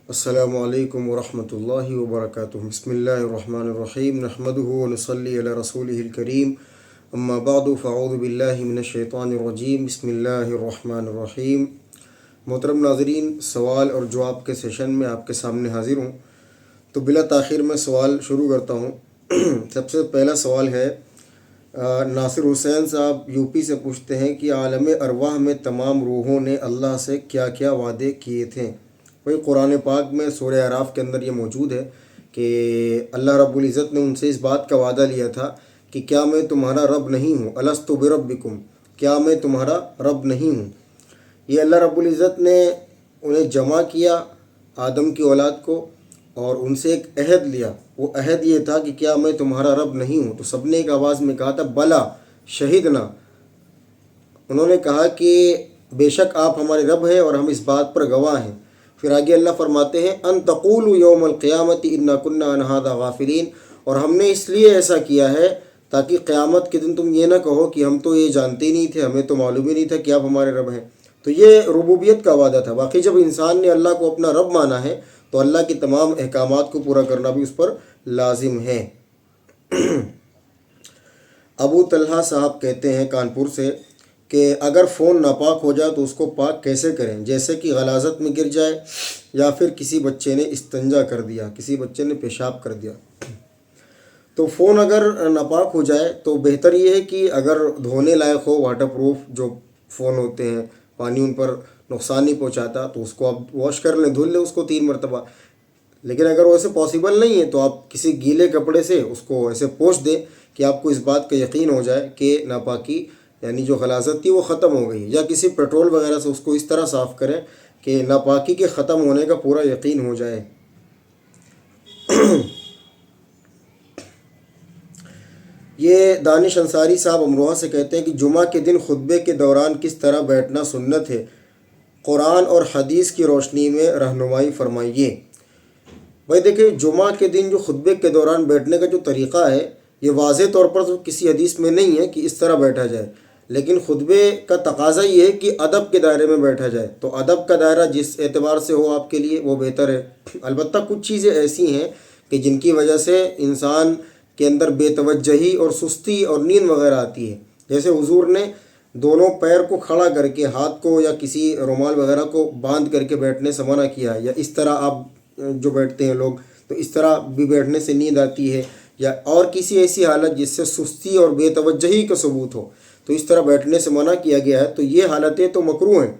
السلام علیکم ورحمۃ اللہ وبرکاتہ۔ بسم اللہ الرحمن الرحیم، نحمده ونصلی علی رسولہ الکریم، اما بعد فاعوذ باللہ من الشیطان الرجیم، بسم اللہ الرحمن الرحیم۔ محترم ناظرین، سوال اور جواب کے سیشن میں آپ کے سامنے حاضر ہوں، تو بلا تاخیر میں سوال شروع کرتا ہوں۔ سب سے پہلا سوال ہے، ناصر حسین صاحب یو پی سے پوچھتے ہیں کہ عالم ارواح میں تمام روحوں نے اللہ سے کیا کیا وعدے کیے تھے؟ وہی قرآن پاک میں سورہ اعراف کے اندر یہ موجود ہے کہ اللہ رب العزت نے ان سے اس بات کا وعدہ لیا تھا کہ کیا میں تمہارا رب نہیں ہوں، الستُ بربکم، کیا میں تمہارا رب نہیں ہوں۔ یہ اللہ رب العزت نے انہیں جمع کیا، آدم کی اولاد کو، اور ان سے ایک عہد لیا۔ وہ عہد یہ تھا کہ کیا میں تمہارا رب نہیں ہوں؟ تو سب نے ایک آواز میں کہا تھا بلا شہیدنا، انہوں نے کہا کہ بے شک آپ ہمارے رب ہیں اور ہم اس بات پر گواہ ہیں۔ پھر آگے اللہ فرماتے ہیں ان تقولوا یوم القیامت انا کنا عن ھذا غافلین، اور ہم نے اس لیے ایسا کیا ہے تاکہ قیامت کے دن تم یہ نہ کہو کہ ہم تو یہ جانتے ہی نہیں تھے، ہمیں تو معلوم ہی نہیں تھا کہ آپ ہمارے رب ہیں۔ تو یہ ربوبیت کا وعدہ تھا۔ باقی جب انسان نے اللہ کو اپنا رب مانا ہے تو اللہ کے تمام احکامات کو پورا کرنا بھی اس پر لازم ہے۔ ابو طلحہ صاحب کہتے ہیں کانپور سے کہ اگر فون ناپاک ہو جائے تو اس کو پاک کیسے کریں؟ جیسے کہ غلاظت میں گر جائے یا پھر کسی بچے نے استنجا کر دیا، کسی بچے نے پیشاب کر دیا۔ تو فون اگر ناپاک ہو جائے تو بہتر یہ ہے کہ اگر دھونے لائق ہو، واٹر پروف جو فون ہوتے ہیں، پانی ان پر نقصان نہیں پہنچاتا، تو اس کو آپ واش کر لیں، دھل لیں اس کو 3 مرتبہ۔ لیکن اگر ویسے پاسبل نہیں ہے تو آپ کسی گیلے کپڑے سے اس کو ایسے پوچھ دیں کہ آپ کو اس بات کا یقین ہو جائے کہ ناپاکی یعنی جو غلاظت تھی وہ ختم ہو گئی، یا کسی پیٹرول وغیرہ سے اس کو اس طرح صاف کریں کہ ناپاکی کے ختم ہونے کا پورا یقین ہو جائے۔ یہ دانش انصاری صاحب امروہہ سے کہتے ہیں کہ جمعہ کے دن خطبے کے دوران کس طرح بیٹھنا سنت ہے؟ قرآن اور حدیث کی روشنی میں رہنمائی فرمائیے۔ بھائی دیکھیں، جمعہ کے دن جو خطبے کے دوران بیٹھنے کا جو طریقہ ہے یہ واضح طور پر تو کسی حدیث میں نہیں ہے کہ اس طرح بیٹھا جائے، لیکن خطبے کا تقاضا یہ ہے کہ ادب کے دائرے میں بیٹھا جائے۔ تو ادب کا دائرہ جس اعتبار سے ہو آپ کے لیے وہ بہتر ہے۔ البتہ کچھ چیزیں ایسی ہیں کہ جن کی وجہ سے انسان کے اندر بے توجہی اور سستی اور نیند وغیرہ آتی ہے، جیسے حضور نے دونوں پیر کو کھڑا کر کے ہاتھ کو یا کسی رومال وغیرہ کو باندھ کر کے بیٹھنے سے منع کیا ہے، یا اس طرح آپ جو بیٹھتے ہیں لوگ تو اس طرح بھی بیٹھنے سے نیند آتی ہے، یا اور کسی ایسی حالت جس سے سستی اور بے توجہی کا ثبوت ہو تو اس طرح بیٹھنے سے منع کیا گیا ہے۔ تو یہ حالتیں تو مکروہ ہیں،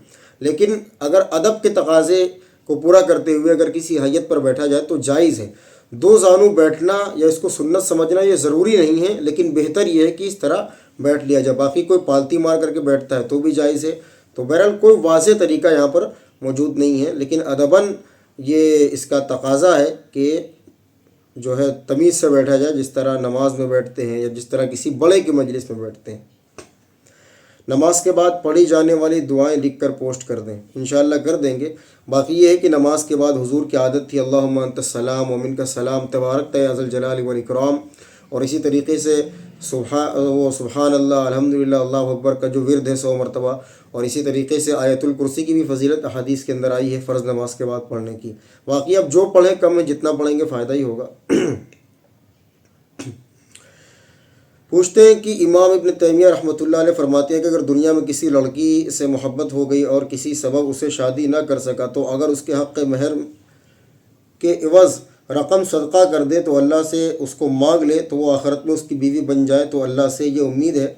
لیکن اگر ادب کے تقاضے کو پورا کرتے ہوئے اگر کسی حیت پر بیٹھا جائے تو جائز ہے۔ 2 زانو بیٹھنا یا اس کو سنت سمجھنا یہ ضروری نہیں ہے، لیکن بہتر یہ ہے کہ اس طرح بیٹھ لیا جائے۔ باقی کوئی پالتی مار کر کے بیٹھتا ہے تو بھی جائز ہے۔ تو بہرحال کوئی واضح طریقہ یہاں پر موجود نہیں ہے، لیکن ادباً یہ اس کا تقاضا ہے کہ جو ہے تمیز سے بیٹھا جائے، جس طرح نماز میں بیٹھتے ہیں یا جس طرح کسی بڑے کی مجلس میں بیٹھتے ہیں۔ نماز کے بعد پڑھی جانے والی دعائیں لکھ کر پوسٹ کر دیں، انشاءاللہ کر دیں گے۔ باقی یہ ہے کہ نماز کے بعد حضور کی عادت تھی اللہم انت السلام ومنک السلام تبارکت یا ذا الجلال والاکرام، اور اسی طریقے سے سبحان اللہ، الحمدللہ، اللہ اکبر کا جو ورد ہے 100 مرتبہ، اور اسی طریقے سے آیت الکرسی کی بھی فضیلت احادیث کے اندر آئی ہے فرض نماز کے بعد پڑھنے کی۔ باقی اب جو پڑھیں کم ہے، جتنا پڑھیں گے فائدہ ہی ہوگا۔ پوچھتے ہیں کہ امام ابن تیمیہ رحمۃ اللہ علیہ فرماتے ہیں کہ اگر دنیا میں کسی لڑکی سے محبت ہو گئی اور کسی سبب اسے شادی نہ کر سکا تو اگر اس کے حق مہر کے عوض رقم صدقہ کر دے تو اللہ سے اس کو مانگ لے تو وہ آخرت میں اس کی بیوی بن جائے، تو اللہ سے یہ امید ہے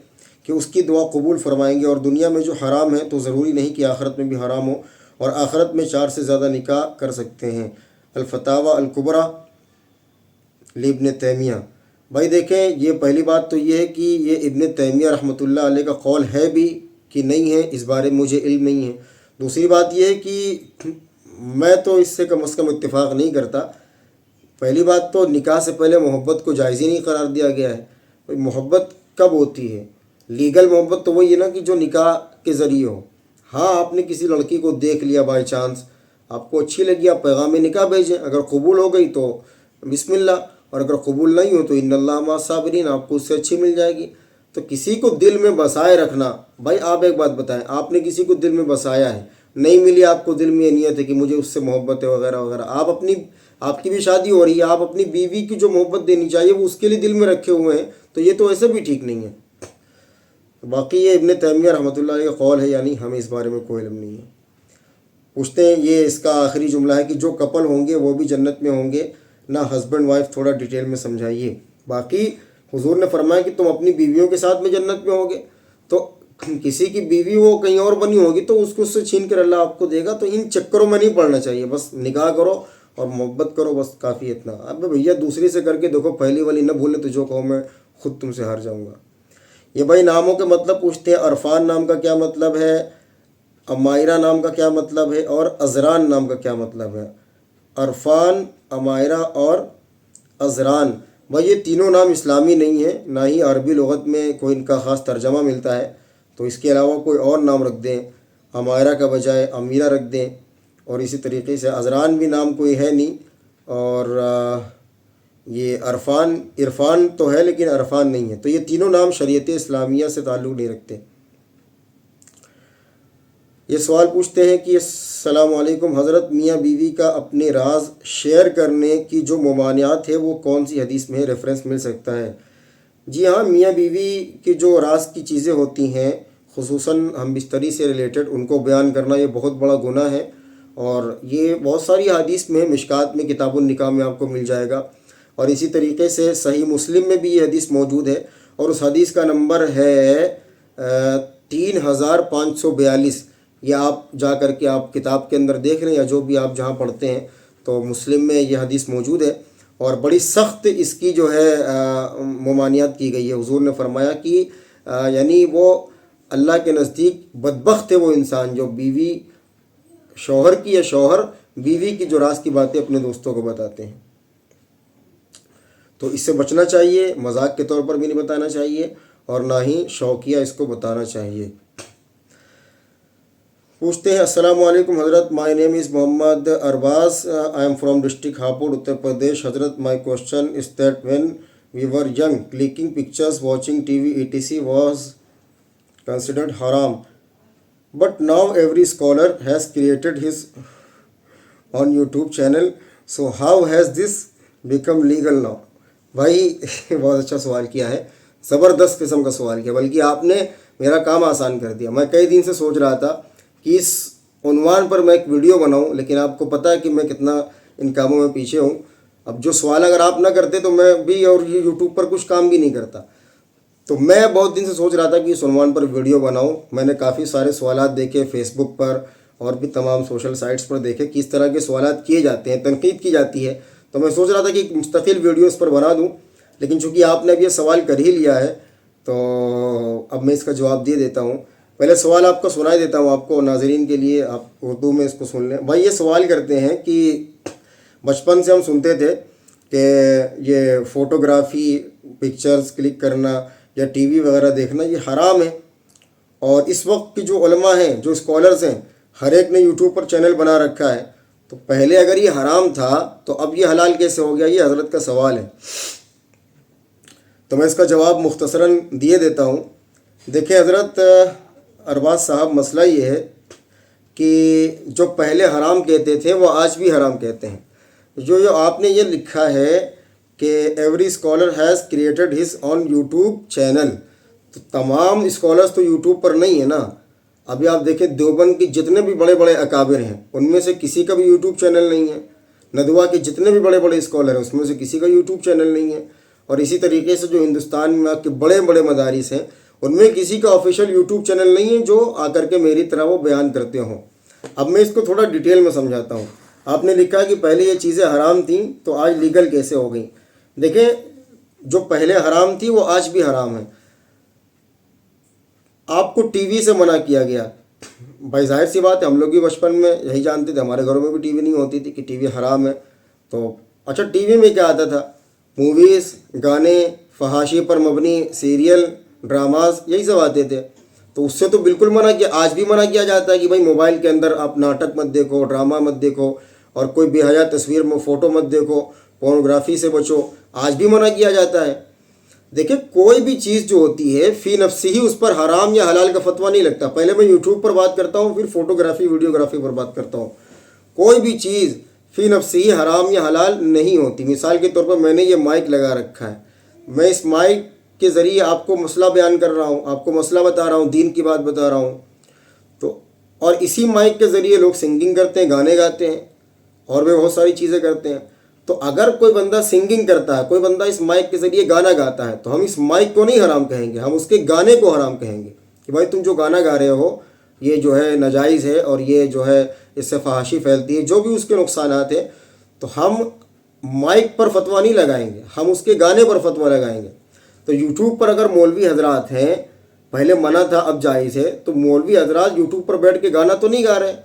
کہ اس کی دعا قبول فرمائیں گے۔ اور دنیا میں جو حرام ہے تو ضروری نہیں کہ آخرت میں بھی حرام ہو، اور آخرت میں 4 سے زیادہ نکاح کر سکتے ہیں۔ الفتاوی الکبریٰ لابن تیمیہ۔ بھائی دیکھیں، یہ پہلی بات تو یہ ہے کہ یہ ابن تیمیہ رحمۃ اللہ علیہ کا قول ہے بھی کہ نہیں ہے، اس بارے میں مجھے علم نہیں ہے۔ دوسری بات یہ ہے کہ میں تو اس سے کم از کم اتفاق نہیں کرتا۔ پہلی بات تو نکاح سے پہلے محبت کو جائز ہی نہیں قرار دیا گیا ہے۔ محبت کب ہوتی ہے؟ لیگل محبت تو وہی ہے نا کہ جو نکاح کے ذریعے ہو۔ ہاں، آپ نے کسی لڑکی کو دیکھ لیا بائی چانس، آپ کو اچھی لگی، آپ پیغام نکاح بھیجیں، اگر قبول ہو گئی تو بسم اللہ، اور اگر قبول نہیں ہو تو ان اللہ مع الصابرین، آپ کو اس سے اچھی مل جائے گی۔ تو کسی کو دل میں بسائے رکھنا، بھائی آپ ایک بات بتائیں، آپ نے کسی کو دل میں بسایا ہے، نہیں ملی آپ کو دل میں یہ نیت ہے کہ مجھے اس سے محبت ہے وغیرہ وغیرہ، آپ کی بھی شادی ہو رہی ہے، آپ اپنی بیوی کی جو محبت دینی چاہیے وہ اس کے لیے دل میں رکھے ہوئے ہیں، تو یہ تو ایسے بھی ٹھیک نہیں ہے۔ باقی یہ ابن تیمیہ رحمۃ اللہ علیہ کا قول ہے، یعنی ہمیں اس بارے میں کوئی علم نہیں ہے۔ پوچھتے ہیں یہ اس کا آخری جملہ ہے کہ جو کپل ہوں گے وہ بھی جنت میں ہوں گے نہ ہسبینڈ وائف، تھوڑا ڈیٹیل میں سمجھائیے۔ باقی حضور نے فرمایا کہ تم اپنی بیویوں کے ساتھ میں جنت میں ہوگے، تو کسی کی بیوی وہ کہیں اور بنی ہوگی تو اس کو اس سے چھین کر اللہ آپ کو دے گا، تو ان چکروں میں نہیں پڑنا چاہیے، بس نکاح کرو اور محبت کرو، بس کافی اتنا۔ اب بھیا دوسری سے کر کے دیکھو، پہلی والی نہ بھولے تو جو کہو میں خود تم سے ہار جاؤں گا۔ یہ بھائی ناموں کے مطلب پوچھتے ہیں، عرفان نام کا کیا مطلب ہے، امائرہ نام کا کیا مطلب ہے، اور ازران نام کا کیا مطلب ہے۔ عرفان، امائرہ اور ازران، بھائی یہ تینوں نام اسلامی نہیں ہیں، نہ ہی عربی لغت میں کوئی ان کا خاص ترجمہ ملتا ہے، تو اس کے علاوہ کوئی اور نام رکھ دیں، امائرہ کا بجائے امیرہ رکھ دیں، اور اسی طریقے سے ازران بھی نام کوئی ہے نہیں، اور یہ عرفان تو ہے لیکن عرفان نہیں ہے، تو یہ تینوں نام شریعت اسلامیہ سے تعلق نہیں رکھتے۔ یہ سوال پوچھتے ہیں کہ السلام علیکم حضرت، میاں بیوی کا اپنے راز شیئر کرنے کی جو ممانعات ہے وہ کون سی حدیث میں ریفرنس مل سکتا ہے؟ جی ہاں، میاں بیوی کی جو راز کی چیزیں ہوتی ہیں، خصوصاً ہم بستری سے ریلیٹڈ، ان کو بیان کرنا یہ بہت بڑا گناہ ہے، اور یہ بہت ساری حدیث میں، مشکات میں، کتاب النکاح میں آپ کو مل جائے گا، اور اسی طریقے سے صحیح مسلم میں بھی یہ حدیث موجود ہے، اور اس حدیث کا نمبر ہے 3542۔ یہ آپ جا کر کے آپ کتاب کے اندر دیکھ لیں، یا جو بھی آپ جہاں پڑھتے ہیں تو مسلم میں یہ حدیث موجود ہے، اور بڑی سخت اس کی جو ہے ممانعت کی گئی ہے۔ حضور نے فرمایا کہ یعنی وہ اللہ کے نزدیک بدبخت ہے وہ انسان جو بیوی شوہر کی، یا شوہر بیوی کی جو راز کی باتیں اپنے دوستوں کو بتاتے ہیں، تو اس سے بچنا چاہیے، مذاق کے طور پر بھی نہیں بتانا چاہیے، اور نہ ہی شوقیہ اس کو بتانا چاہیے۔ پوچھتے ہیں السلام علیکم حضرت، my name is Mohammad Arbaz, I am from district Hapur, Uttar Pradesh. حضرت my question is that when we were young clicking pictures watching T V etc was considered haram, but now every scholar has created his on YouTube channel, so how has this become legal now؟ بھائی بہت اچھا سوال کیا ہے، زبردست قسم کا سوال کیا، بلکہ آپ نے میرا کام آسان کر دیا۔ میں کئی دن سے سوچ رہا تھا کہ اس عنوان پر میں ایک ویڈیو بناؤں، لیکن آپ کو پتہ ہے کہ میں کتنا ان کاموں میں پیچھے ہوں۔ اب جو سوال اگر آپ نہ کرتے تو میں بھی اور یہ یوٹیوب پر کچھ کام بھی نہیں کرتا، تو میں بہت دن سے سوچ رہا تھا کہ اس عنوان پر ویڈیو بناؤں۔ میں نے کافی سارے سوالات دیکھے فیس بک پر اور بھی تمام سوشل سائٹس پر دیکھے کہ اس طرح کے سوالات کیے جاتے ہیں، تنقید کی جاتی ہے، تو میں سوچ رہا تھا کہ ایک مستقل ویڈیو اس پر بنا دوں، لیکن چونکہ آپ نے اب یہ سوال کر ہی لیا ہے تو اب میں اس کا جواب دے دیتا ہوں۔ پہلے سوال آپ کو سنا ہی دیتا ہوں، آپ کو ناظرین کے لیے، آپ اردو میں اس کو سن لیں۔ بھائی یہ سوال کرتے ہیں کہ بچپن سے ہم سنتے تھے کہ یہ فوٹوگرافی، پکچرز کلک کرنا یا ٹی وی وغیرہ دیکھنا یہ حرام ہے، اور اس وقت کی جو علماء ہیں، جو اسکالرز ہیں، ہر ایک نے یوٹیوب پر چینل بنا رکھا ہے، تو پہلے اگر یہ حرام تھا تو اب یہ حلال کیسے ہو گیا؟ یہ حضرت کا سوال ہے، تو میں اس کا جواب مختصراً دیے دیتا ہوں۔ دیکھیں حضرت ارباز صاحب، مسئلہ یہ ہے کہ جو پہلے حرام کہتے تھے وہ آج بھی حرام کہتے ہیں۔ جو آپ نے یہ لکھا ہے کہ every scholar has created his on YouTube channel, تو تمام اسکالرز تو یوٹیوب پر نہیں ہے نا۔ ابھی آپ دیکھیں دیوبند کے جتنے بھی بڑے بڑے اکابر ہیں ان میں سے کسی کا بھی یوٹیوب چینل نہیں ہے، ندوہ کے جتنے بھی بڑے بڑے اسکالر ہیں اس میں سے کسی کا یوٹیوب چینل نہیں ہے، اور اسی طریقے سے جو ہندوستان میں کے بڑے بڑے مدارس ہیں ان میں کسی کا آفیشیل یوٹیوب چینل نہیں ہے جو آ کر کے میری طرح وہ بیان کرتے ہوں۔ اب میں اس کو تھوڑا ڈیٹیل میں سمجھاتا ہوں۔ آپ نے لکھا کہ پہلے یہ چیزیں حرام تھیں تو آج لیگل کیسے ہو گئیں؟ دیکھیں، جو پہلے حرام تھی وہ آج بھی حرام ہے۔ آپ کو ٹی وی سے منع کیا گیا، بھائی ظاہر سی بات ہے، ہم لوگ بھی بچپن میں یہی جانتے تھے، ہمارے گھروں میں بھی ٹی وی نہیں ہوتی تھی کہ ٹی وی حرام ہے، تو اچھا ٹی وی میں کیا آتا تھا؟ موویز، گانے، فحاشی پر مبنی سیریل، ڈراماز، یہی سب آتے تھے، تو اس سے تو بالکل منع کیا۔ آج بھی منع کیا جاتا ہے کہ بھائی موبائل کے اندر آپ ناٹک مت دیکھو، ڈرامہ مت دیکھو، اور کوئی بے حیا تصویر میں فوٹو مت دیکھو، پورنوگرافی سے بچو، آج بھی منع کیا جاتا ہے۔ دیکھیں کوئی بھی چیز جو ہوتی ہے فی نفسی ہی اس پر حرام یا حلال کا فتویٰ نہیں لگتا. پہلے میں یوٹیوب پر بات کرتا ہوں، پھر فوٹوگرافی ویڈیوگرافی پر بات کرتا ہوں. کوئی بھی چیز فی نفسی ہی حرام یا حلال نہیں ہوتی. مثال کے طور پر میں نے یہ مائک لگا رکھا ہے، میں اس مائک کے ذریعے آپ کو مسئلہ بیان کر رہا ہوں، آپ کو مسئلہ بتا رہا ہوں، دین کی بات بتا رہا ہوں. تو اور اسی مائک کے ذریعے لوگ سنگنگ کرتے ہیں، گانے گاتے ہیں، اور بھی بہت ساری چیزیں کرتے ہیں. تو اگر کوئی بندہ سنگنگ کرتا ہے، کوئی بندہ اس مائک کے ذریعے گانا گاتا ہے، تو ہم اس مائک کو نہیں حرام کہیں گے، ہم اس کے گانے کو حرام کہیں گے کہ بھائی تم جو گانا گا رہے ہو یہ جو ہے ناجائز ہے، اور یہ جو ہے اس سے فحاشی پھیلتی ہے، جو بھی اس کے نقصانات ہیں. تو ہم مائک پر فتویٰ نہیں لگائیں گے، ہم اس کے گانے پر فتویٰ لگائیں گے. تو یوٹیوب پر اگر مولوی حضرات ہیں، پہلے منع تھا اب جائز ہے، تو مولوی حضرات یوٹیوب پر بیٹھ کے گانا تو نہیں گا رہے،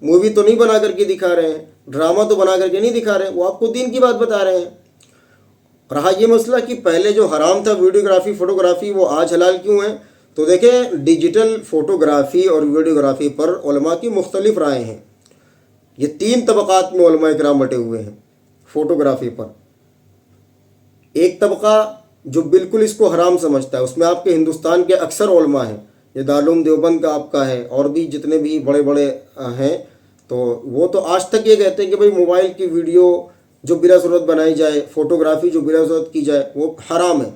مووی تو نہیں بنا کر کے دکھا رہے ہیں، ڈرامہ تو بنا کر کے نہیں دکھا رہے ہیں، وہ آپ کو دین کی بات بتا رہے ہیں. رہا یہ مسئلہ کہ پہلے جو حرام تھا ویڈیوگرافی فوٹوگرافی، وہ آج حلال کیوں ہے؟ تو دیکھیں ڈیجیٹل فوٹوگرافی اور ویڈیوگرافی پر علماء کی مختلف رائے ہیں. یہ 3 طبقات میں علماء اکرام بٹے ہوئے ہیں فوٹوگرافی پر. ایک طبقہ جو بالکل اس کو حرام سمجھتا ہے، اس میں آپ کے ہندوستان کے اکثر علماء ہیں، یہ دارالعلوم دیوبند کا آپ کا ہے، اور بھی جتنے بھی بڑے بڑے ہیں. تو وہ تو آج تک یہ کہتے ہیں کہ بھئی موبائل کی ویڈیو جو بلا ضرورت بنائی جائے، فوٹوگرافی جو بلا ضرورت کی جائے، وہ حرام ہے.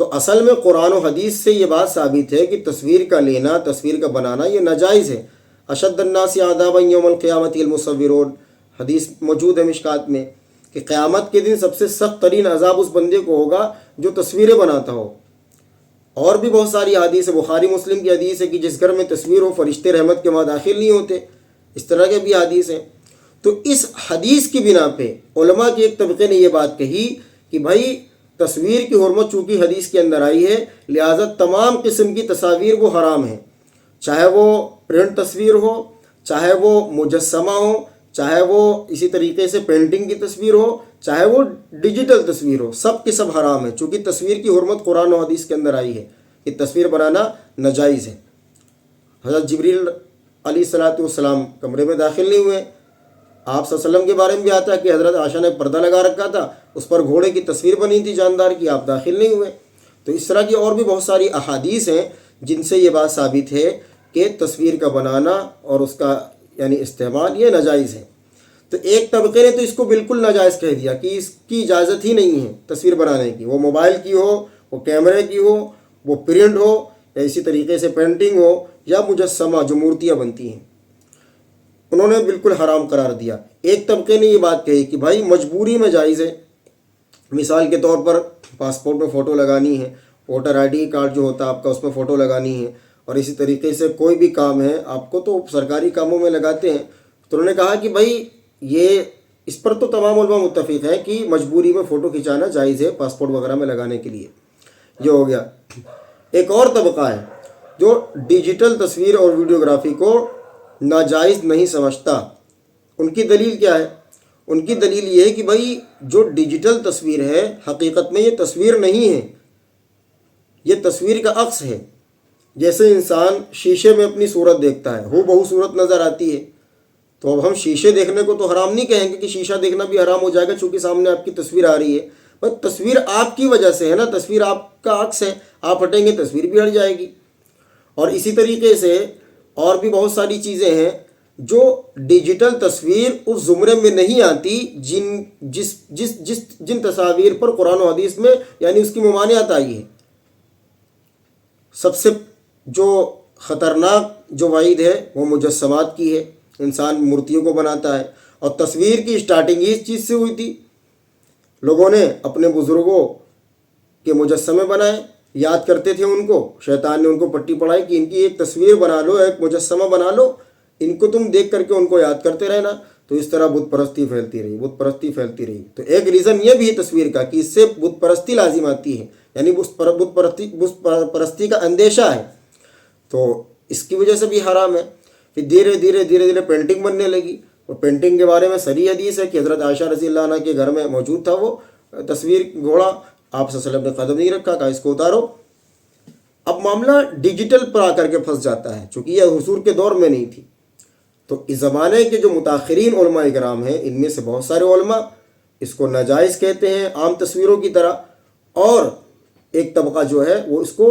تو اصل میں قرآن و حدیث سے یہ بات ثابت ہے کہ تصویر کا لینا، تصویر کا بنانا یہ ناجائز ہے. اشد الناس عذابا یوم القیامت المصورون، حدیث موجود ہے مشکات میں کہ قیامت کے دن سب سے سخت ترین عذاب اس بندے کو ہوگا جو تصویریں بناتا ہو. اور بھی بہت ساری حدیث ہے، بخاری مسلم کی حدیث ہے کہ جس گھر میں تصویر ہو فرشتے رحمت کے وہاں داخل نہیں ہوتے. اس طرح کے بھی حدیث ہیں. تو اس حدیث کی بنا پہ علماء کے ایک طبقے نے یہ بات کہی کہ بھائی تصویر کی حرمت چونکہ حدیث کے اندر آئی ہے، لہٰذا تمام قسم کی تصاویر وہ حرام ہیں، چاہے وہ پرنٹ تصویر ہو، چاہے وہ مجسمہ ہو، چاہے وہ اسی طریقے سے پینٹنگ کی تصویر ہو، چاہے وہ ڈیجیٹل تصویر ہو، سب کے سب حرام ہے. چونکہ تصویر کی حرمت قرآن و حدیث کے اندر آئی ہے کہ تصویر بنانا ناجائز ہے. حضرت جبریل علیہ السلام کمرے میں داخل نہیں ہوئے. آپ صلی اللہ علیہ وسلم کے بارے میں بھی آتا ہے کہ حضرت عائشہ نے پردہ لگا رکھا تھا، اس پر گھوڑے کی تصویر بنی تھی جاندار کی، آپ داخل نہیں ہوئے. تو اس طرح کی اور بھی بہت ساری احادیث ہیں جن سے یہ بات ثابت ہے کہ تصویر کا بنانا اور اس کا یعنی استعمال یہ ناجائز ہے. تو ایک طبقے نے تو اس کو بالکل ناجائز کہہ دیا کہ اس کی اجازت ہی نہیں ہے تصویر بنانے کی، وہ موبائل کی ہو، وہ کیمرے کی ہو، وہ پرنٹ ہو، یا اسی طریقے سے پینٹنگ ہو، یا مجسمہ جو مورتیاں بنتی ہیں، انہوں نے بالکل حرام قرار دیا. ایک طبقے نے یہ بات کہی کہ بھائی مجبوری میں جائز ہے. مثال کے طور پر پاسپورٹ میں فوٹو لگانی ہے، ووٹر آئی ڈی کارڈ جو ہوتا ہے آپ کا اس میں فوٹو لگانی ہے، اور اسی طریقے سے کوئی بھی کام ہے آپ کو تو سرکاری کاموں میں لگاتے ہیں. تو انہوں نے کہا کہ بھائی یہ اس پر تو تمام علماء متفق ہیں کہ مجبوری میں فوٹو کھنچانا جائز ہے پاسپورٹ وغیرہ میں لگانے کے لیے. یہ ہو گیا. ایک اور طبقہ ہے جو ڈیجیٹل تصویر اور ویڈیوگرافی کو ناجائز نہیں سمجھتا. ان کی دلیل کیا ہے؟ ان کی دلیل یہ ہے کہ بھائی جو ڈیجیٹل تصویر ہے حقیقت میں یہ تصویر نہیں ہے، یہ تصویر کا عکس ہے. جیسے انسان شیشے میں اپنی صورت دیکھتا ہے، ہو بہو صورت نظر آتی ہے. تو اب ہم شیشے دیکھنے کو تو حرام نہیں کہیں گے کہ شیشہ دیکھنا بھی حرام ہو جائے گا چونکہ سامنے آپ کی تصویر آ رہی ہے. بس تصویر آپ کی وجہ سے ہے نا، تصویر آپ کا عکس ہے، آپ ہٹیں گے تصویر بھی ہٹ جائے گی. اور اسی طریقے سے اور بھی بہت ساری چیزیں ہیں جو ڈیجیٹل تصویر اس زمرے میں نہیں آتی جن تصاویر پر قرآن و حدیث میں یعنی اس کی ممانعت آئی ہے. سب سے جو خطرناک جو وعید ہے وہ مجسمات کی ہے. انسان مورتیوں کو بناتا ہے، اور تصویر کی اسٹارٹنگ اس چیز سے ہوئی تھی. لوگوں نے اپنے بزرگوں کے مجسمے بنائے، یاد کرتے تھے ان کو، شیطان نے ان کو پٹی پڑھائی کہ ان کی ایک تصویر بنا لو، ایک مجسمہ بنا لو، ان کو تم دیکھ کر کے ان کو یاد کرتے رہنا. تو اس طرح بت پرستی پھیلتی رہی، بت پرستی پھیلتی رہی. تو ایک ریزن یہ بھی ہے تصویر کا کہ اس سے بت پرستی لازم آتی ہے، یعنی بت پرستی کا اندیشہ ہے. تو اس کی وجہ سے بھی حرام ہے. پھر دھیرے دھیرے پینٹنگ بننے لگی، اور پینٹنگ کے بارے میں صحیح حدیث ہے کہ حضرت عائشہ رضی اللہ عنہ کے گھر میں موجود تھا وہ تصویر گھوڑا. آپ صلی اللہ علیہ وسلم نے قدم نہیں رکھا، کہا اس کو اتارو. اب معاملہ ڈیجیٹل پر آ کر کے پھنس جاتا ہے چونکہ یہ حضور کے دور میں نہیں تھی. تو اس زمانے کے جو متاخرین علماء کرام ہیں ان میں سے بہت سارے علماء اس کو ناجائز کہتے ہیں عام تصویروں کی طرح، اور ایک طبقہ جو ہے وہ اس کو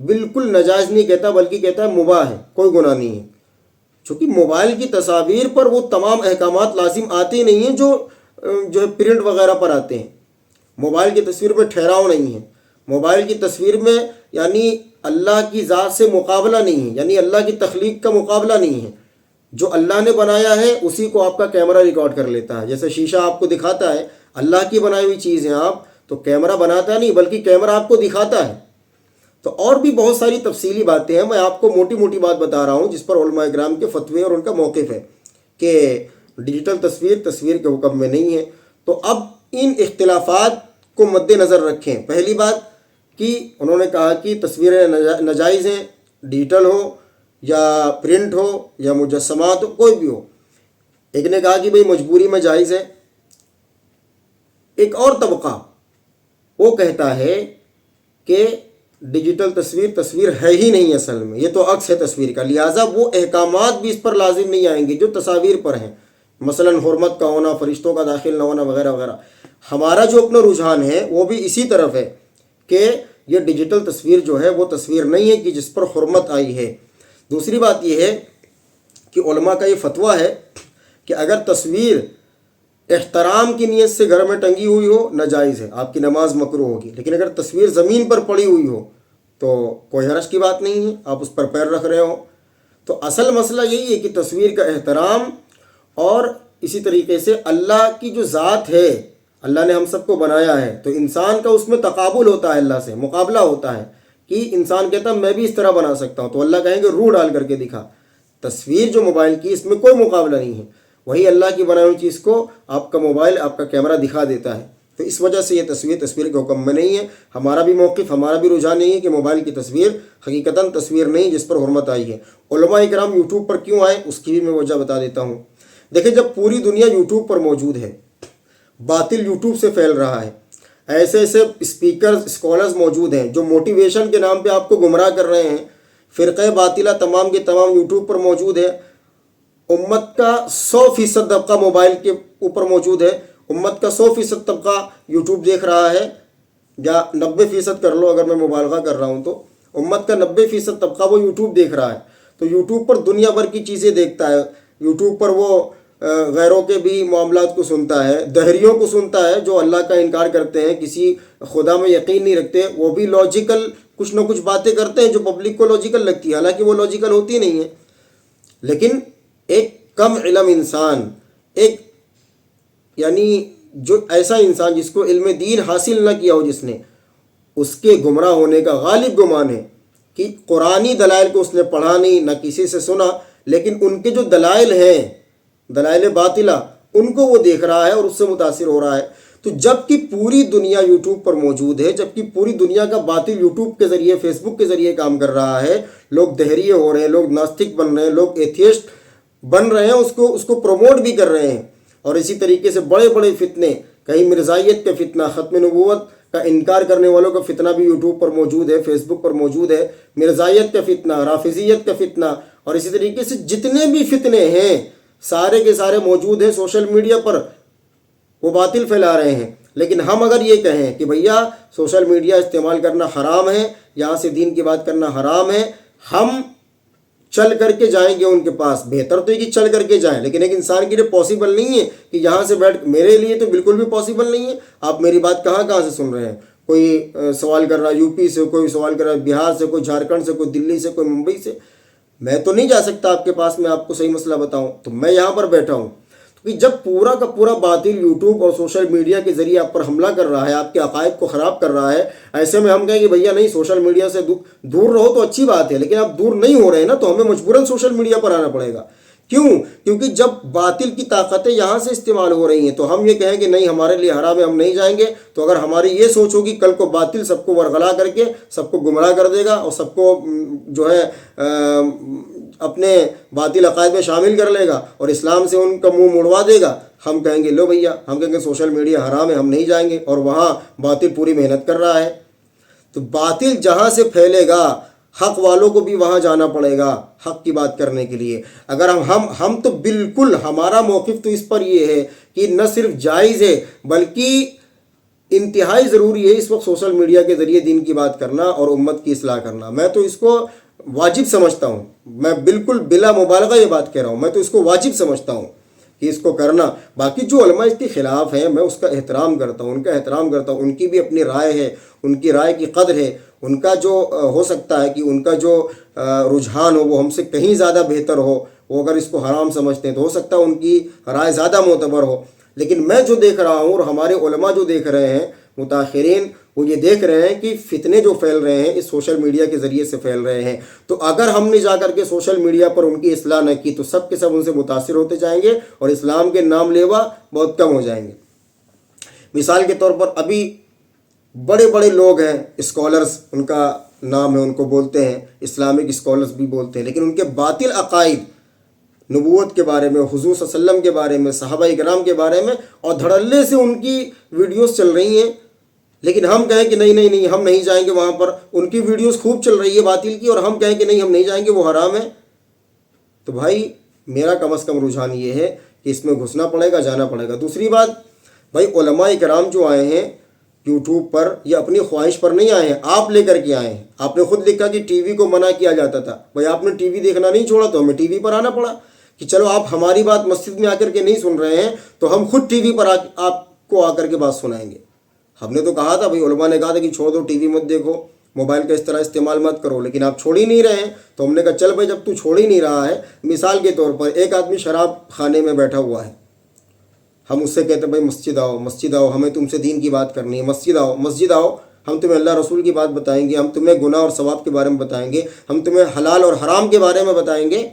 بالکل ناجائز نہیں کہتا بلکہ کہتا ہے مباح ہے، کوئی گناہ نہیں ہے، چونکہ موبائل کی تصاویر پر وہ تمام احکامات لازم آتے نہیں ہیں جو ہے پرنٹ وغیرہ پر آتے ہیں۔ موبائل کی تصویر میں ٹھہراؤ نہیں ہے، موبائل کی تصویر میں یعنی اللہ کی ذات سے مقابلہ نہیں ہے، یعنی اللہ کی تخلیق کا مقابلہ نہیں ہے۔ جو اللہ نے بنایا ہے اسی کو آپ کا کیمرہ ریکارڈ کر لیتا ہے۔ جیسے شیشہ آپ کو دکھاتا ہے اللہ کی بنائی ہوئی چیز ہے، آپ تو کیمرہ بناتا نہیں بلکہ کیمرہ آپ کو دکھاتا ہے۔ تو اور بھی بہت ساری تفصیلی باتیں ہیں، میں آپ کو موٹی موٹی بات بتا رہا ہوں جس پر علماء اکرام کے فتوے اور ان کا موقف ہے کہ ڈیجیٹل تصویر کے حکم میں نہیں ہے۔ تو اب ان اختلافات کو مد نظر رکھیں۔ پہلی بات کہ انہوں نے کہا کہ تصویریں ناجائز ہیں، ڈیجیٹل ہو یا پرنٹ ہو یا مجسمات ہو، کوئی بھی ہو۔ ایک نے کہا کہ بھئی مجبوری میں جائز ہے۔ ایک اور طبقہ وہ کہتا ہے کہ ڈیجیٹل تصویر ہے ہی نہیں اصل میں، یہ تو عکس ہے تصویر کا، لہٰذا وہ احکامات بھی اس پر لازم نہیں آئیں گے جو تصاویر پر ہیں، مثلا حرمت کا ہونا، فرشتوں کا داخل نہ ہونا وغیرہ وغیرہ۔ ہمارا جو اپنا رجحان ہے وہ بھی اسی طرف ہے کہ یہ ڈیجیٹل تصویر جو ہے وہ تصویر نہیں ہے کہ جس پر حرمت آئی ہے۔ دوسری بات یہ ہے کہ علماء کا یہ فتویٰ ہے کہ اگر تصویر احترام کی نیت سے گھر میں ٹنگی ہوئی ہو ناجائز ہے، آپ کی نماز مکروہ ہوگی، لیکن اگر تصویر زمین پر پڑی ہوئی ہو تو کوئی حرج کی بات نہیں ہے، آپ اس پر پیر رکھ رہے ہو۔ تو اصل مسئلہ یہی ہے کہ تصویر کا احترام، اور اسی طریقے سے اللہ کی جو ذات ہے، اللہ نے ہم سب کو بنایا ہے تو انسان کا اس میں تقابل ہوتا ہے، اللہ سے مقابلہ ہوتا ہے کہ انسان کہتا ہے میں بھی اس طرح بنا سکتا ہوں، تو اللہ کہیں گے روح ڈال کر کے دکھا۔ تصویر جو موبائل کی اس میں کوئی مقابلہ نہیں ہے، وہی اللہ کی بنائی ہوئی چیز کو آپ کا موبائل، آپ کا کیمرہ دکھا دیتا ہے۔ تو اس وجہ سے یہ تصویر کے حکم میں نہیں ہے۔ ہمارا بھی موقف، ہمارا بھی رجحان نہیں ہے کہ موبائل کی تصویر حقیقتاً تصویر نہیں جس پر حرمت آئی ہے۔ علماء کرام یوٹیوب پر کیوں آئے اس کی بھی میں وجہ بتا دیتا ہوں۔ دیکھیں، جب پوری دنیا یوٹیوب پر موجود ہے، باطل یوٹیوب سے پھیل رہا ہے، ایسے ایسے اسپیکرز، اسکالرز موجود ہیں جو موٹیویشن کے نام پہ آپ کو گمراہ کر رہے ہیں، فرقہ باطلہ تمام کے تمام یوٹیوب پر موجود ہے۔ امت کا 100% طبقہ موبائل کے اوپر موجود ہے، امت کا 100% طبقہ یوٹیوب دیکھ رہا ہے، یا 90% کر لو اگر میں مبالغہ کر رہا ہوں تو امت کا 90% طبقہ وہ یوٹیوب دیکھ رہا ہے۔ تو یوٹیوب پر دنیا بھر کی چیزیں دیکھتا ہے، یوٹیوب پر وہ غیروں کے بھی معاملات کو سنتا ہے، دہریوں کو سنتا ہے جو اللہ کا انکار کرتے ہیں، کسی خدا میں یقین نہیں رکھتے، وہ بھی لاجیکل کچھ نہ کچھ باتیں کرتے ہیں جو پبلک کو لاجیکل لگتی ہے، حالانکہ وہ لاجیکل ہوتی نہیں ہیں۔ لیکن ایک کم علم انسان، ایک یعنی جو ایسا انسان جس کو علم دین حاصل نہ کیا ہو، جس نے، اس کے گمراہ ہونے کا غالب گمان ہے کہ قرآنی دلائل کو اس نے پڑھا نہیں، نہ کسی سے سنا، لیکن ان کے جو دلائل ہیں، دلائل باطلہ، ان کو وہ دیکھ رہا ہے اور اس سے متاثر ہو رہا ہے۔ تو جب کہ پوری دنیا یوٹیوب پر موجود ہے، جب کہ پوری دنیا کا باطل یوٹیوب کے ذریعے، فیس بک کے ذریعے کام کر رہا ہے، لوگ دہریے ہو رہے ہیں، لوگ ناستک بن رہے ہیں، لوگ ایتھیسٹ بن رہے ہیں، اس کو پروموٹ بھی کر رہے ہیں، اور اسی طریقے سے بڑے بڑے فتنے، کہیں مرزائیت کا فتنہ، ختم نبوت کا انکار کرنے والوں کا فتنہ بھی یوٹیوب پر موجود ہے، فیس بک پر موجود ہے، مرزائیت کا فتنہ، رافضیت کا فتنہ، اور اسی طریقے سے جتنے بھی فتنے ہیں سارے کے سارے موجود ہیں سوشل میڈیا پر، وہ باطل پھیلا رہے ہیں۔ لیکن ہم اگر یہ کہیں کہ بھیا سوشل میڈیا استعمال کرنا حرام ہے، یہاں سے دین کی بات کرنا حرام ہے، ہم چل کر کے جائیں گے ان کے پاس، بہتر تو یہ کہ چل کر کے جائیں، لیکن ایک انسان کے لیے پاسبل نہیں ہے کہ یہاں سے بیٹھ، میرے لیے تو بالکل بھی پاسبل نہیں ہے۔ آپ میری بات کہاں سے سن رہے ہیں؟ کوئی سوال کر رہا ہے یو پی سے، کوئی سوال کر رہا ہے بہار سے، کوئی جھارکھنڈ سے، کوئی دلی سے، کوئی ممبئی سے۔ میں تو نہیں جا سکتا آپ کے پاس، میں آپ کو صحیح مسئلہ بتاؤں، تو میں یہاں پر بیٹھا ہوں۔ کہ جب پورا کا پورا باطل یوٹیوب اور سوشل میڈیا کے ذریعے آپ پر حملہ کر رہا ہے، آپ کے عقائد کو خراب کر رہا ہے، ایسے میں ہم کہیں کہ بھیا نہیں، سوشل میڈیا سے دور رہو تو اچھی بات ہے، لیکن آپ دور نہیں ہو رہے ہیں نا، تو ہمیں مجبوراً سوشل میڈیا پر آنا پڑے گا۔ کیوں؟ کیونکہ جب باطل کی طاقتیں یہاں سے استعمال ہو رہی ہیں تو ہم یہ کہیں کہ نہیں ہمارے لیے حرام ہے، ہم نہیں جائیں گے۔ تو اگر ہماری یہ سوچ ہوگی کل کو باطل سب کو ورغلا کر کے سب کو گمراہ کر دے گا اور سب کو جو ہے اپنے باطل عقائد میں شامل کر لے گا اور اسلام سے ان کا منہ مڑوا دے گا، ہم کہیں گے لو بھیا، ہم کہیں گے سوشل میڈیا حرام ہے، ہم نہیں جائیں گے، اور وہاں باطل پوری محنت کر رہا ہے۔ تو باطل جہاں سے پھیلے گا حق والوں کو بھی وہاں جانا پڑے گا حق کی بات کرنے کے لیے۔ اگر ہم تو بالکل، ہمارا موقف تو اس پر یہ ہے کہ نہ صرف جائز ہے بلکہ انتہائی ضروری ہے اس وقت سوشل میڈیا کے ذریعے دین کی بات کرنا اور امت کی اصلاح کرنا. میں تو اس کو واجب سمجھتا ہوں. میں بالکل بلا مبالغہ یہ بات کہہ رہا ہوں. میں تو اس کو واجب سمجھتا ہوں کہ اس کو کرنا. باقی جو علماء اس کے خلاف ہیں میں اس کا احترام کرتا ہوں, ان کا احترام کرتا ہوں. ان کی بھی اپنی رائے ہے, ان کی رائے کی قدر ہے. ان کا جو ہو سکتا ہے کہ ان کا جو رجحان ہو وہ ہم سے کہیں زیادہ بہتر ہو, وہ اگر اس کو حرام سمجھتے ہیں تو ہو سکتا ہے ان کی رائے زیادہ معتبر ہو. لیکن میں جو دیکھ رہا ہوں اور ہمارے علماء جو دیکھ رہے ہیں متاخرین, وہ یہ دیکھ رہے ہیں کہ فتنے جو پھیل رہے ہیں اس سوشل میڈیا کے ذریعے سے پھیل رہے ہیں. تو اگر ہم نے جا کر کے سوشل میڈیا پر ان کی اصلاح نہ کی تو سب کے سب ان سے متاثر ہوتے جائیں گے اور اسلام کے نام لیوا بہت کم ہو جائیں گے. مثال کے طور پر ابھی بڑے بڑے لوگ ہیں, اسکالرز ان کا نام ہے, ان کو بولتے ہیں اسلامک اسکالرز بھی بولتے ہیں, لیکن ان کے باطل عقائد نبوت کے بارے میں, حضور صلی اللہ علیہ وسلم کے بارے میں, صحابہ کرام کے بارے میں اور دھڑلے سے ان کی ویڈیوز چل رہی ہیں. لیکن ہم کہیں کہ نہیں ہم نہیں جائیں گے وہاں پر, ان کی ویڈیوز خوب چل رہی ہے باطل کی, اور ہم کہیں کہ نہیں ہم نہیں جائیں گے وہ حرام ہے. تو بھائی میرا کم از کم رجحان یہ ہے کہ اس میں گھسنا پڑے گا, جانا پڑے گا. دوسری بات, بھائی علماء کرام جو آئے ہیں یوٹیوب پر یہ اپنی خواہش پر نہیں آئے ہیں, آپ لے کر کے آئے ہیں. آپ نے خود لکھا کہ ٹی وی کو منع کیا جاتا تھا, بھائی آپ نے ٹی وی دیکھنا نہیں چھوڑا تو ہمیں ٹی وی پر آنا پڑا کہ چلو آپ ہماری بات مسجد میں آ کر کے نہیں سن رہے ہیں تو ہم خود ٹی وی پر آپ کو آ کر کے بات سنائیں گے. ہم نے تو کہا تھا, بھائی علماء نے کہا تھا کہ چھوڑ دو, ٹی وی مت دیکھو, موبائل کا اس طرح استعمال مت کرو, لیکن آپ چھوڑ ہی نہیں رہے ہیں. تو ہم نے کہا چل بھائی جب تو چھوڑ ہی نہیں رہا ہے, مثال کے طور پر ایک آدمی شراب خانے میں بیٹھا ہوا ہے, ہم اس سے کہتے ہیں بھائی مسجد آؤ, ہمیں تم سے دین کی بات کرنی ہے, مسجد آؤ, ہم تمہیں اللہ رسول کی بات بتائیں گے, ہم تمہیں گناہ اور ثواب کے بارے میں بتائیں گے, ہم تمہیں حلال اور حرام کے بارے میں بتائیں گے.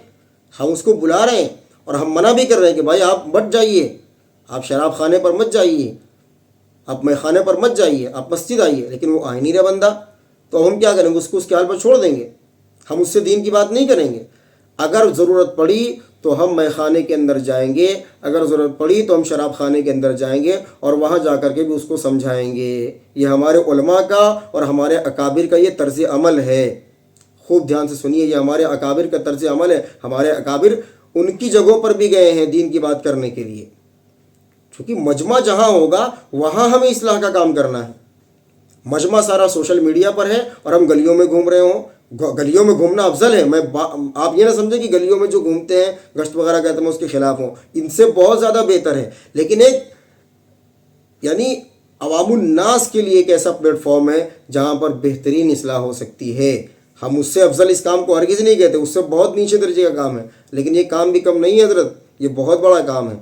ہم اس کو بلا رہے ہیں اور ہم منع بھی کر رہے ہیں کہ بھائی آپ مت جائیے, آپ شراب خانے پر مت جائیے, آپ مے خانے پر مت جائیے, آپ مسجد آئیے. لیکن وہ آ ہی نہیں رہا بندہ, تو ہم کیا کریں گے, اس کو اس کے حال پر چھوڑ دیں گے, ہم اس سے دین کی بات نہیں کریں گے. اگر ضرورت پڑی تو ہم مے خانے کے اندر جائیں گے, اگر ضرورت پڑی تو ہم شراب خانے کے اندر جائیں گے اور وہاں جا کر کے بھی اس کو سمجھائیں گے. یہ ہمارے علماء کا اور ہمارے اکابر کا یہ طرز عمل ہے. خوب دھیان سے سنیے, یہ ہمارے اکابر کا طرز عمل ہے. ہمارے اکابر ان کی جگہوں پر بھی گئے ہیں دین کی بات کرنے کے لیے, کیونکہ مجمع جہاں ہوگا وہاں ہمیں اصلاح کا کام کرنا ہے. مجمع سارا سوشل میڈیا پر ہے اور ہم گلیوں میں گھوم رہے ہوں. گلیوں میں گھومنا افضل ہے, آپ یہ نہ سمجھیں کہ گلیوں میں جو گھومتے ہیں گشت وغیرہ کہتے ہیں اس کے خلاف ہوں, ان سے بہت زیادہ بہتر ہے. لیکن ایک یعنی عوام الناس کے لیے ایک ایسا پلیٹ فارم ہے جہاں پر بہترین اصلاح ہو سکتی ہے. ہم اس سے افضل اس کام کو ہرگز نہیں کہتے, اس سے بہت نیچے درجے کا کام ہے, لیکن یہ کام بھی کم نہیں ہے حضرت, یہ بہت بڑا کام ہے.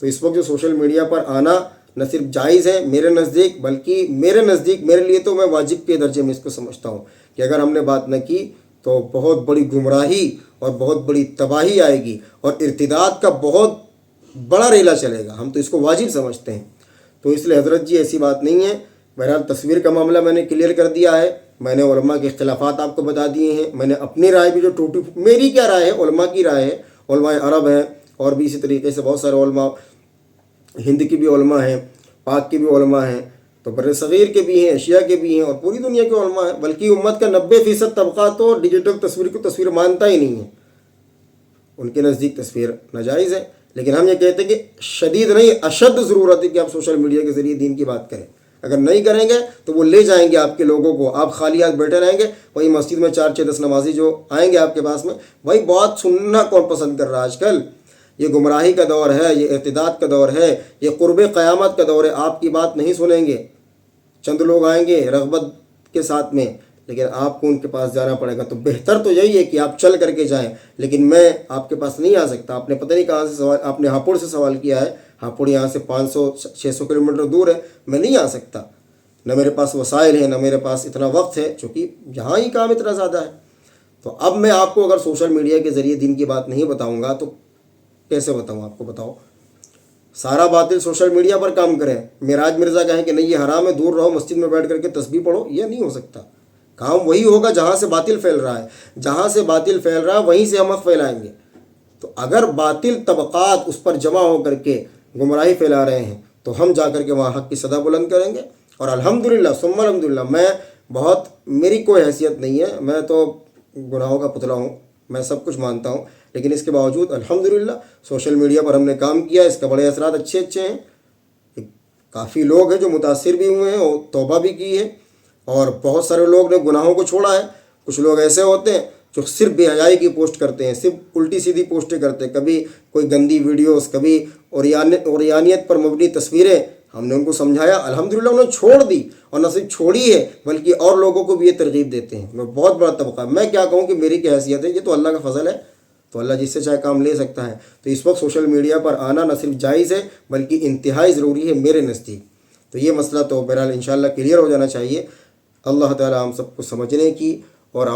تو اس وقت جو سوشل میڈیا پر آنا نہ صرف جائز ہے میرے نزدیک, بلکہ میرے لیے تو میں واجب کے درجے میں اس کو سمجھتا ہوں کہ اگر ہم نے بات نہ کی تو بہت بڑی گمراہی اور بہت بڑی تباہی آئے گی اور ارتداد کا بہت بڑا ریلا چلے گا. ہم تو اس کو واجب سمجھتے ہیں. تو اس لیے حضرت جی ایسی بات نہیں ہے. بہرحال تصویر کا معاملہ میں نے کلیئر کر دیا ہے, میں نے علماء کے اختلافات آپ کو بتا دیے ہیں, میں نے اپنی رائے بھی جو ٹوٹی, میری کیا رائے ہے, علماء کی رائے ہے. علماء عرب ہیں اور بھی اسی طریقے سے بہت سارے علماء, ہند کی بھی علماء ہیں, پاک کے بھی علماء ہیں, تو بر صغیر کے بھی ہیں, ایشیا کے بھی ہیں اور پوری دنیا کے علماء ہیں. بلکہ امت کا 90% طبقہ تو ڈیجیٹل تصویر کو تصویر مانتا ہی نہیں ہے, ان کے نزدیک تصویر ناجائز ہے. لیکن ہم یہ کہتے ہیں کہ شدید نہیں, اشد ضرورت ہے کہ آپ سوشل میڈیا کے ذریعے دین کی بات کریں. اگر نہیں کریں گے تو وہ لے جائیں گے آپ کے لوگوں کو, آپ خالی ہاتھ بیٹھے رہیں گے. وہی مسجد میں 4-6-10 نمازی جو آئیں گے آپ کے پاس میں, بھائی بات سننا کون پسند کر رہا ہے آج کل؟ یہ گمراہی کا دور ہے, یہ ارتداد کا دور ہے, یہ قرب قیامت کا دور ہے. آپ کی بات نہیں سنیں گے, چند لوگ آئیں گے رغبت کے ساتھ میں, لیکن آپ کو ان کے پاس جانا پڑے گا. تو بہتر تو یہی ہے کہ آپ چل کر کے جائیں, لیکن میں آپ کے پاس نہیں آ سکتا. آپ نے پتہ نہیں کہاں سے سوال, آپ نے ہاپوڑ سے سوال کیا ہے, ہاپوڑ یہاں سے 500-600 کلومیٹر دور ہے, میں نہیں آ سکتا. نہ میرے پاس وسائل ہیں, نہ میرے پاس اتنا وقت ہے, چونکہ یہاں ہی کام اتنا زیادہ ہے. تو اب میں آپ کو اگر سوشل میڈیا کے ذریعے دین کی بات نہیں بتاؤں گا تو کیسے بتاؤں آپ کو؟ بتاؤ, سارا باطل سوشل میڈیا پر کام کریں, معراج مرزا کہیں کہ نہیں یہ حرام ہے, دور رہو, مسجد میں بیٹھ کر کے تسبیح پڑھو, یہ نہیں ہو سکتا. کام وہی ہوگا جہاں سے باطل پھیل رہا ہے, جہاں سے باطل پھیل رہا ہے وہیں سے ہم حق پھیلائیں گے. تو اگر باطل طبقات اس پر جمع ہو کر کے گمراہی پھیلا رہے ہیں تو ہم جا کر کے وہاں حق کی صدا بلند کریں گے. اور الحمدللہ ثم الحمدللہ, میں بہت, میری کوئی حیثیت نہیں ہے, میں تو گناہوں کا پتلا ہوں, میں سب کچھ مانتا ہوں, لیکن اس کے باوجود الحمدللہ سوشل میڈیا پر ہم نے کام کیا, اس کا بڑے اثرات اچھے ہیں. کافی لوگ ہیں جو متاثر بھی ہوئے ہیں اور توبہ بھی کی ہے، اور بہت سارے لوگ نے گناہوں کو چھوڑا ہے۔ کچھ لوگ ایسے ہوتے ہیں جو صرف بے حیائی کی پوسٹ کرتے ہیں، صرف الٹی سیدھی پوسٹیں کرتے ہیں، کبھی کوئی گندی ویڈیوز، کبھی اوریانیت پر مبنی تصویریں۔ ہم نے ان کو سمجھایا، الحمدللہ انہوں نے چھوڑ دی، اور نہ صرف چھوڑی ہے بلکہ اور لوگوں کو بھی یہ ترغیب دیتے ہیں۔ میں بہت بڑا طبقہ، میں کیا کہوں کہ میری کیا حیثیت ہے، یہ تو اللہ کا فضل ہے، تو اللہ جس سے چاہے کام لے سکتا ہے۔ تو اس وقت سوشل میڈیا پر آنا نہ صرف جائز ہے بلکہ انتہائی ضروری ہے میرے نزدیک۔ تو یہ مسئلہ تو بہرحال انشاءاللہ کلیئر ہو جانا چاہیے۔ اللہ تعالی ہم سب کو سمجھنے کی اور